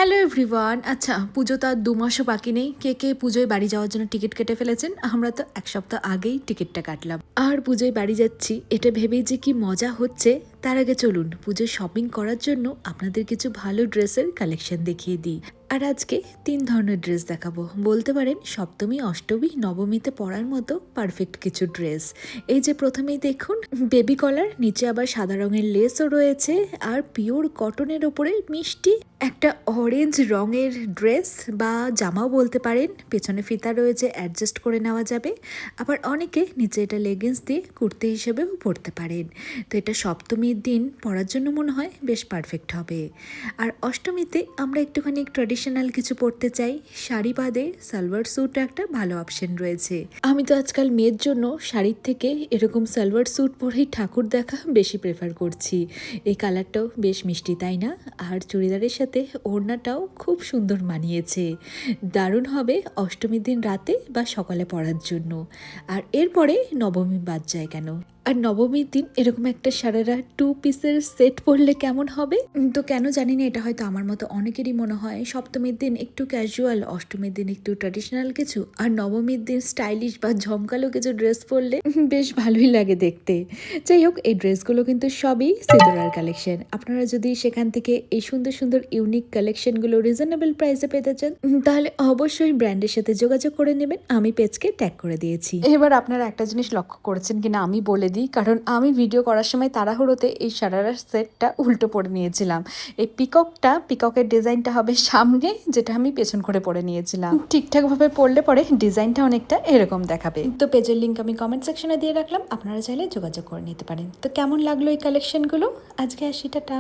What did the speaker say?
Hello everyone. আচ্ছা, পুজো তো আর ২ মাসও বাকি নেই। কে কে পুজোয় বাড়ি যাওয়ার জন্য টিকিট কেটে ফেলেছেন? আমরা তো ১ সপ্তাহ আগেই টিকিটটা কাটলাম। আর পুজোয় বাড়ি যাচ্ছি এটা ভেবেই যে কি মজা হচ্ছে। তার আগে চলুন পুজোয় শপিং করার জন্য আপনাদের কিছু ভালো ড্রেসের কালেকশন দেখিয়ে দিই। আর আজকে ৩ ধরনের ড্রেস দেখাবো। বলতে পারেন সপ্তমী, অষ্টমী, নবমীতে পরার মতো পারফেক্ট কিছু ড্রেস। এই যে প্রথমেই দেখুন বেবি কলার, নিচে আবার সাদা রঙের লেসও রয়েছে আর পিওর কটনের ওপরে মিষ্টি একটা অরেঞ্জ রঙের ড্রেস বা জামাও বলতে পারেন। পেছনে ফিতা রয়েছে, অ্যাডজাস্ট করে নেওয়া যাবে। আবার অনেকে নিচে এটা লেগিংস দিয়ে কুর্তি হিসেবেও পরতে পারেন। তো এটা সপ্তমীর দিন পরার জন্য মনে হয় বেশ পারফেক্ট হবে। আর অষ্টমীতে আমরা একটুখানি ট্র্যাডিশনাল কিছু পরতে চাই, শাড়ি বাদে সালোয়ার স্যুট একটা ভালো অপশন রয়েছে। আমি তো আজকাল মেয়ের জন্য শাড়ির থেকে এরকম সালোয়ার স্যুট পরেই ঠাকুর দেখা বেশি প্রেফার করছি। এই কালারটাও বেশ মিষ্টি, তাই না? আর চুড়িদারের সাথে ওড়নাটাও খুব সুন্দর মানিয়েছে। দারুণ হবে অষ্টমীর দিন রাতে বা সকালে পরার জন্য। আর এরপরে নবমী বাদ যায় কেন? আর নবমীর দিন এরকম একটা সারারা 2 পিসের সেট পরলে কেমন হবে? তো কেন জানি না, এটা হয়তো আমার মতো অনেকেরই মনে হয় সপ্তমীর দিন একটু ক্যাজুয়াল, অষ্টমীর দিন একটু ট্র্যাডিশনাল কিছু, আর নবমীর দিন স্টাইলিশ বা ঝমকালো কিছু ড্রেস পরলে বেশ ভালোই লাগে দেখতে। যাই হোক, এই ড্রেসগুলো কিন্তু সবই সিঁদুরার কালেকশন। আপনারা যদি সেখান থেকে এই সুন্দর সুন্দর ইউনিক কালেকশনগুলো রিজনেবল প্রাইসে পেতে চান তাহলে অবশ্যই ব্র্যান্ডের সাথে যোগাযোগ করে নেবেন। আমি পেজকে ট্যাগ করে দিয়েছি। এবার আপনারা একটা জিনিস লক্ষ্য করেছেন কিনা আমি বলে দিই, কারণ আমি ভিডিও করার সময় তাড়াহুড়োতে এই সারারার সেটটা উল্টো পরে নিয়েছিলাম। এই পিককের ডিজাইনটা হবে সামনে, যেটা আমি পেছন করে পরে নিয়েছিলাম। ঠিকঠাকভাবে পরলে পরে ডিজাইনটা অনেকটা এরকম দেখাবে। তো পেজের লিঙ্ক আমি কমেন্ট সেকশনে দিয়ে রাখলাম, আপনারা চাইলে যোগাযোগ করে নিতে পারেন। তো কেমন লাগলো এই কালেকশনগুলো? আজকে আসি, টাটা।